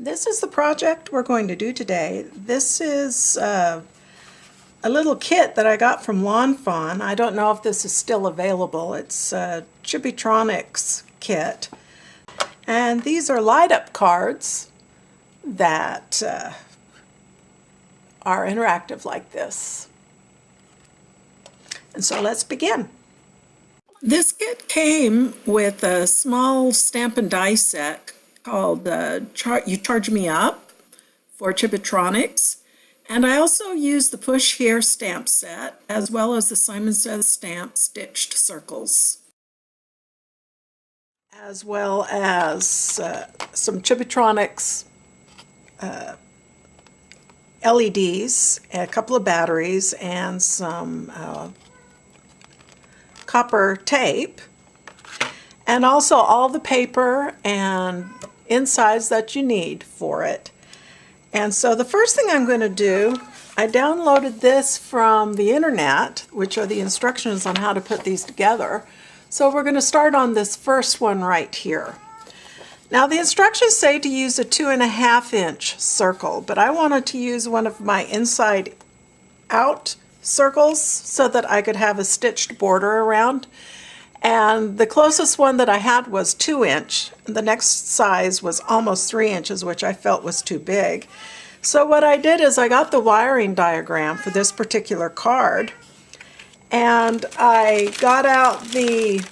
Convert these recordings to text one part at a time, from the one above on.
This is the project we're going to do today. This is a little kit that I got from Fawn. I don't know if this is still available. It's a Chibitronics kit. And these are light-up cards that are interactive like this. And so let's begin. This kit came with a small stamp and die set called You Charge Me Up for Chibitronics. And I also used the Push Here stamp set as well as the Simon Says stamp stitched circles, as well as some Chibitronics LEDs, a couple of batteries, and some copper tape, and also all the paper and insides that you need for it. And so the first thing I'm going to do, I downloaded this from the internet, which are the instructions on how to put these together. So we're going to start on this first one right here. Now the instructions say to use a 2.5 inch circle, but I wanted to use one of my inside out circles so that I could have a stitched border around. And the closest one that I had was 2 inch. The next size was almost 3 inches, which I felt was too big. So what I did is I got the wiring diagram for this particular card, and I got out the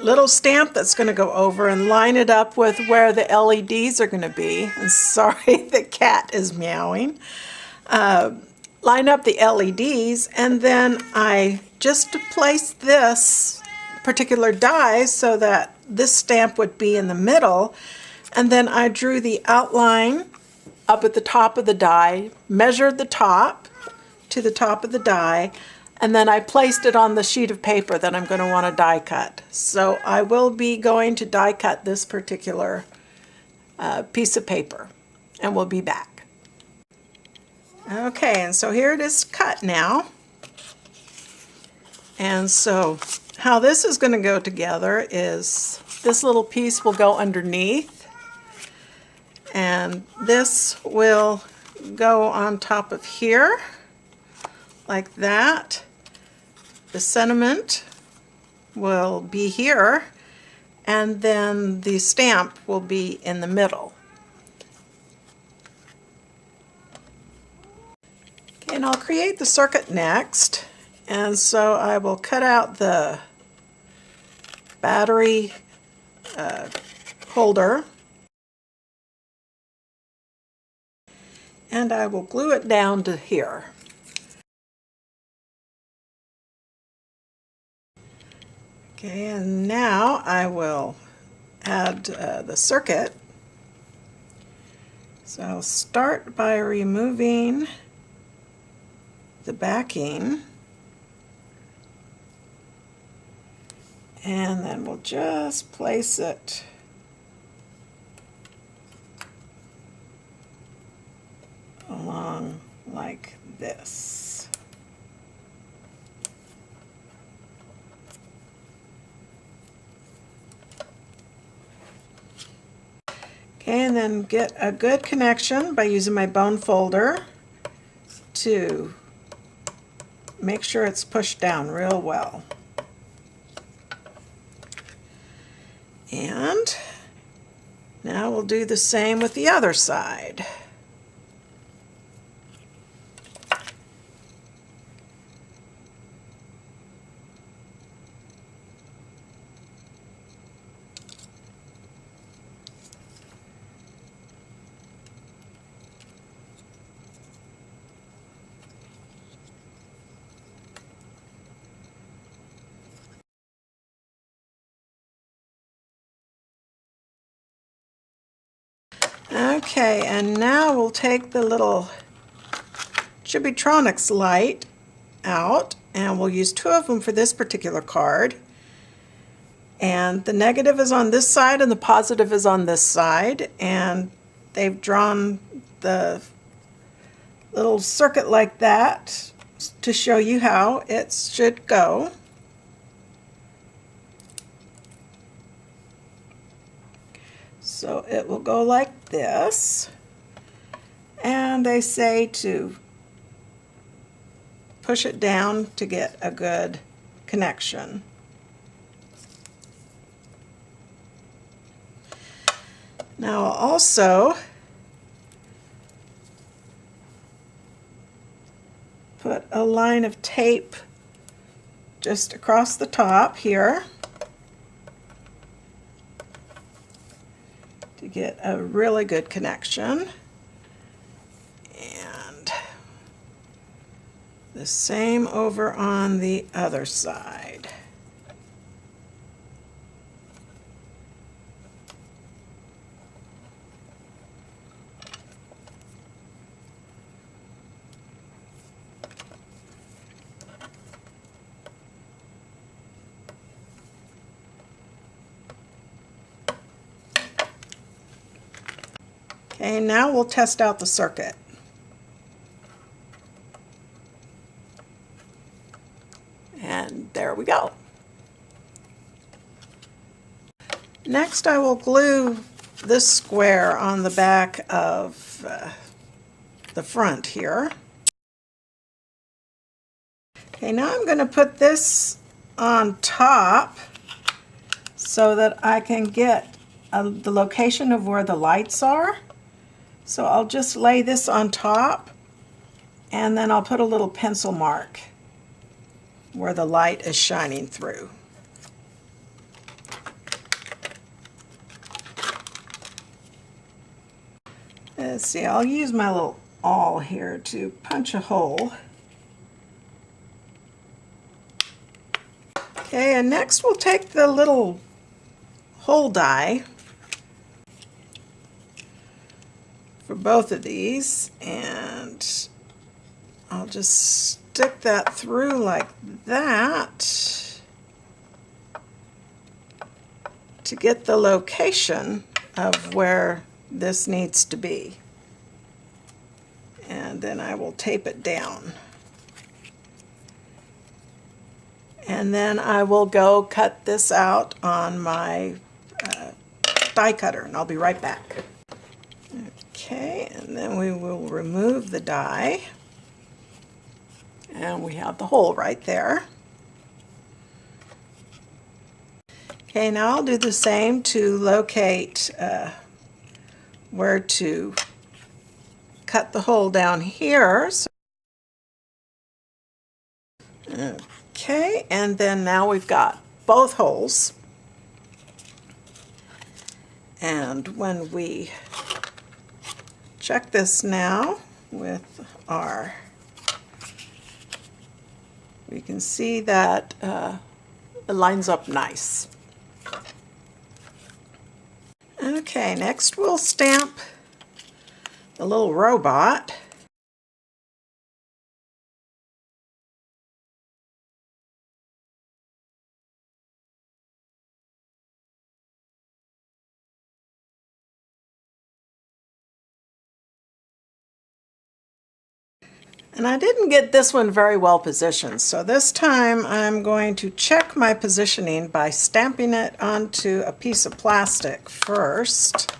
little stamp that's going to go over and line it up with where the LEDs are going to be. And sorry, the cat is meowing. Line up the LEDs, and then I just placed this particular die so that this stamp would be in the middle, and then I drew the outline up at the top of the die, measured the top to the top of the die, and then I placed it on the sheet of paper that I'm going to want to die cut. So I will be going to die cut this particular piece of paper, and we'll be back. Okay, and so here it is cut now. And so how this is going to go together is this little piece will go underneath, and this will go on top of here like that. The sentiment will be here, and then the stamp will be in the middle. And I'll create the circuit next, and so I will cut out the battery holder, and I will glue it down to here. Okay, and now I will add the circuit. So I'll start by removing the backing, and then we'll just place it along like this. Okay, and then get a good connection by using my bone folder to make sure it's pushed down real well. And now we'll do the same with the other side. Okay, and now we'll take the little Chibitronics light out, and we'll use 2 of them for this particular card. And the negative is on this side and the positive is on this side, and they've drawn the little circuit like that to show you how it should go. So it will go like this. And they say to push it down to get a good connection. Now I'll also put a line of tape just across the top here to get a really good connection. And the same over on the other side. Okay, now we'll test out the circuit. And there we go. Next I will glue this square on the back of the front here. Okay, now I'm going to put this on top so that I can get the location of where the lights are. So I'll just lay this on top and then I'll put a little pencil mark where the light is shining through. Let's see, I'll use my little awl here to punch a hole. Okay, and next we'll take the little hole die for both of these, and I'll just stick that through like that to get the location of where this needs to be. And then I will tape it down. And then I will go cut this out on my die cutter, and I'll be right back. Okay, and then we will remove the die. And we have the hole right there. Okay, now I'll do the same to locate where to cut the hole down here. Okay, and then now we've got both holes. And when we check this now with our, we can see that it lines up nice. Okay, next we'll stamp the little robot. And I didn't get this one very well positioned, so this time I'm going to check my positioning by stamping it onto a piece of plastic first.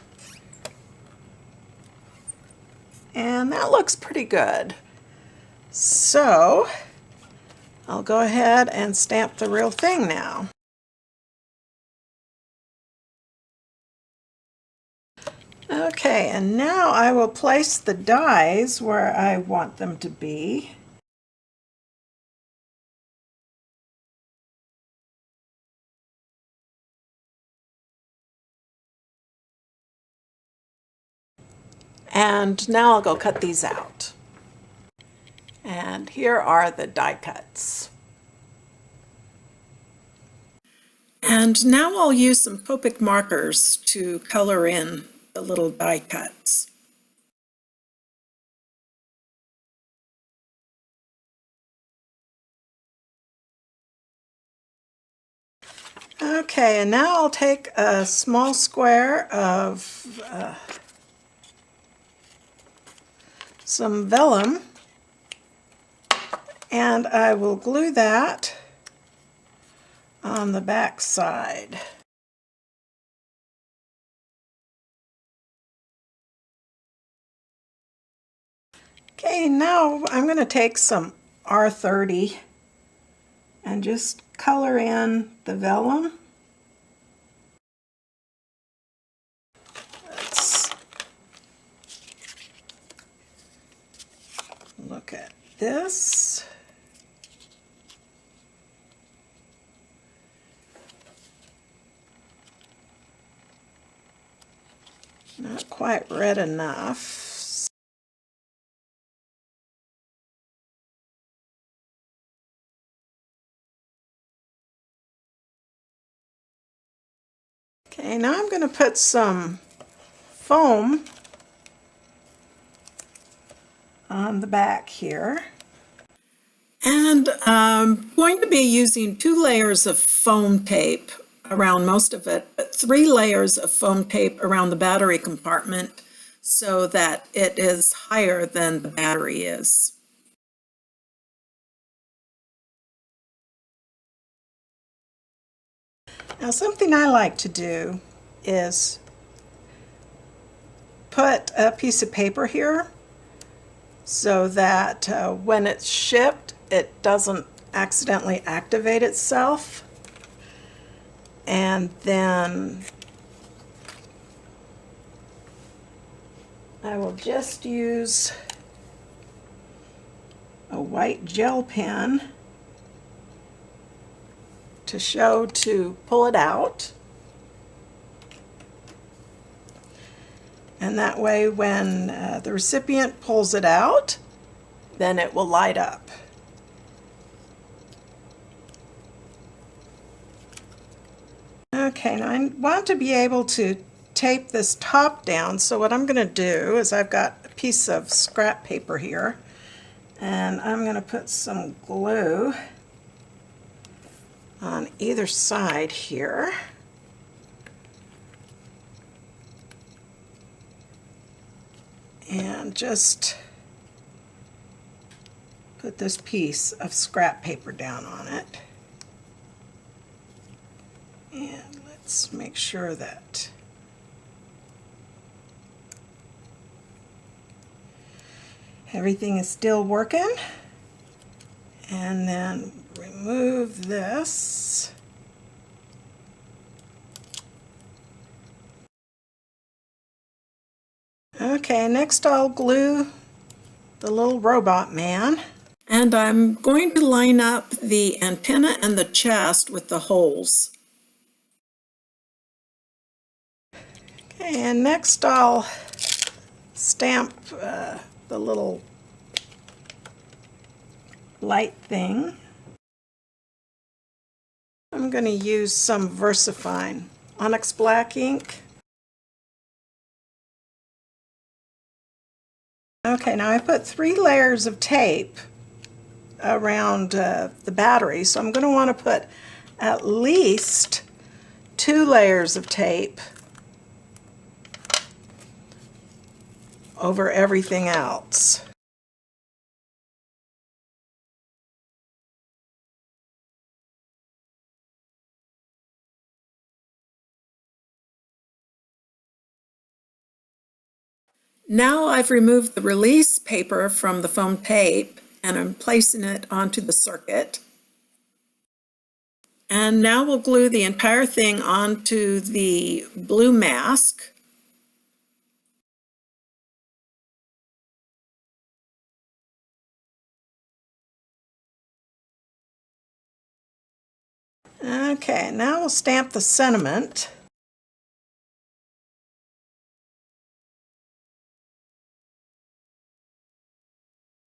And that looks pretty good. So I'll go ahead and stamp the real thing now. Okay, and now I will place the dies where I want them to be. And now I'll go cut these out. And here are the die cuts. And now I'll use some Copic markers to color in the little die cuts. Okay, and now I'll take a small square of some vellum, and I will glue that on the back side. Okay, now I'm going to take some R30 and just color in the vellum. Let's look at this. Not quite red enough. Okay, now I'm going to put some foam on the back here. And I'm going to be using 2 layers of foam tape around most of it, but 3 layers of foam tape around the battery compartment so that it is higher than the battery is. Now, something I like to do is put a piece of paper here so that when it's shipped, it doesn't accidentally activate itself. And then I will just use a white gel pen to pull it out. And that way when the recipient pulls it out, then it will light up. Okay, now I want to be able to tape this top down, so what I'm going to do is I've got a piece of scrap paper here, and I'm going to put some glue on either side here. And just put this piece of scrap paper down on it. And let's make sure that everything is still working. And then remove this. Okay, next I'll glue the little robot man. And I'm going to line up the antenna and the chest with the holes. Okay, and next I'll stamp the little light thing. I'm going to use some VersaFine Onyx black ink. Okay, now I put 3 layers of tape around the battery, so I'm going to want to put at least 2 layers of tape over everything else. Now I've removed the release paper from the foam tape and I'm placing it onto the circuit. And now we'll glue the entire thing onto the blue mask. Okay, now we'll stamp the sentiment.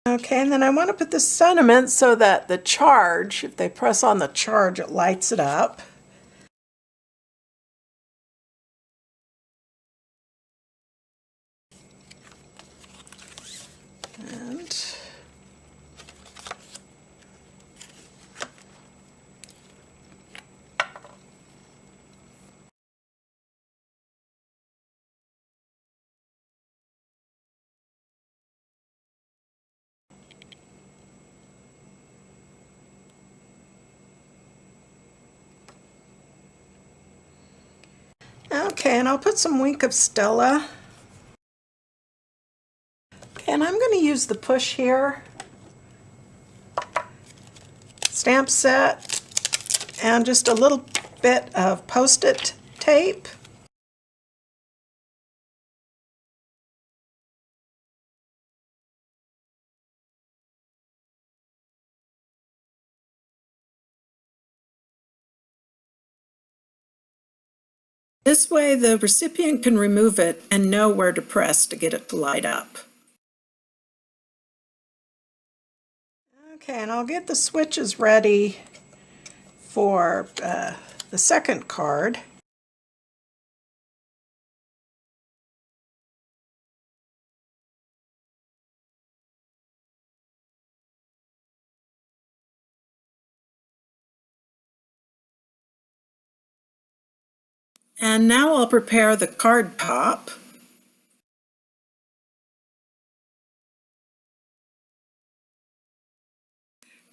Okay, and then I want to put the sentiment so that the charge, if they press on the charge, it lights it up. And okay, and I'll put some Wink of Stella. Okay, and I'm going to use the push here, stamp set, and just a little bit of Post-it tape. This way the recipient can remove it and know where to press to get it to light up. Okay, and I'll get the switches ready for the second card. And now I'll prepare the card top.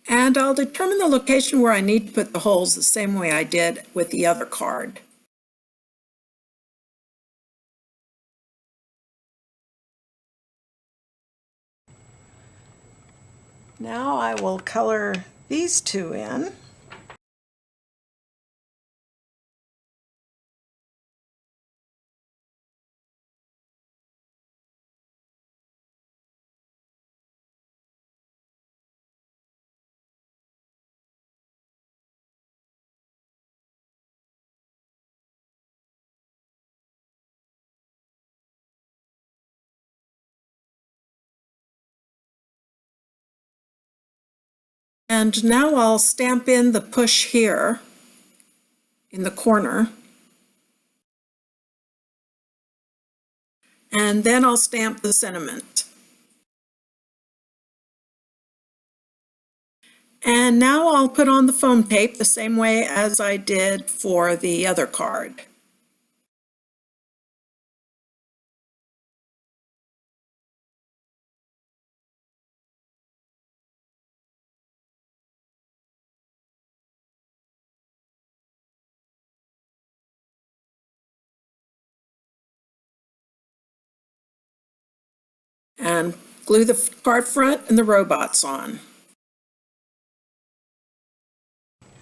And I'll determine the location where I need to put the holes the same way I did with the other card. Now I will color these two in. And now I'll stamp in the push here in the corner. And then I'll stamp the sentiment. And now I'll put on the foam tape the same way as I did for the other card. And glue the card front and the robots on.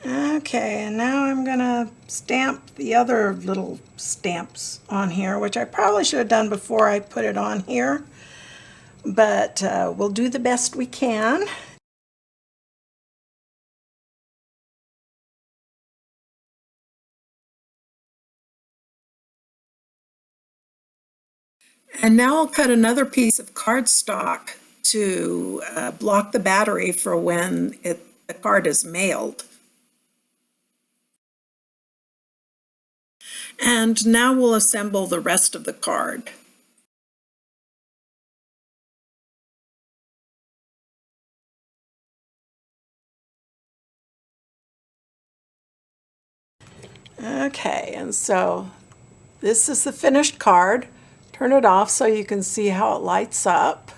Okay, and now I'm gonna stamp the other little stamps on here, which I probably should have done before I put it on here, but we'll do the best we can. And now I'll cut another piece of cardstock to block the battery for when the card is mailed. And now we'll assemble the rest of the card. Okay, and so this is the finished card. Turn it off so you can see how it lights up.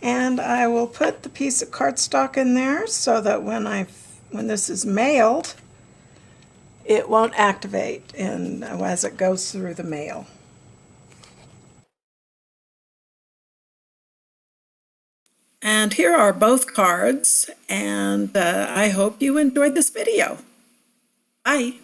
And I will put the piece of cardstock in there so that when this is mailed, it won't activate as it goes through the mail. And here are both cards, and I hope you enjoyed this video. Bye.